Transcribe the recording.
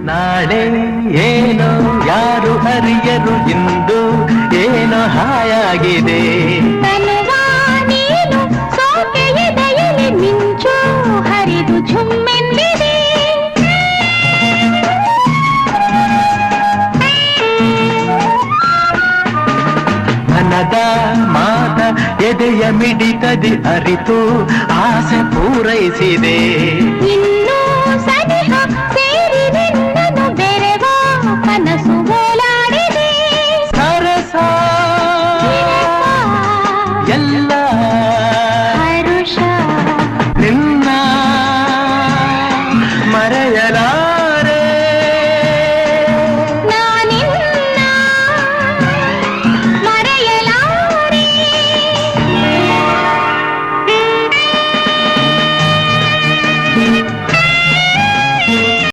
ನಾಳೆ ಏನೋ ಯಾರು ಅರಿಯರು ಇಂದು ಏನೋ ಹಾಯಾಗಿದೆ ತನುವಾ ನೀನು ಸೋಕೆಯದೆಯಲ್ಲಿ ಮಿಂಚು ಹರಿದು ಝುಮ್ಮೆಂದಿದೆ ಮನದ ಮಾತ ಎದೆಯ ಮಿಡಿತದಿ ಅರಿತು ಆಸೆ ಪೂರೈಸಿದೆ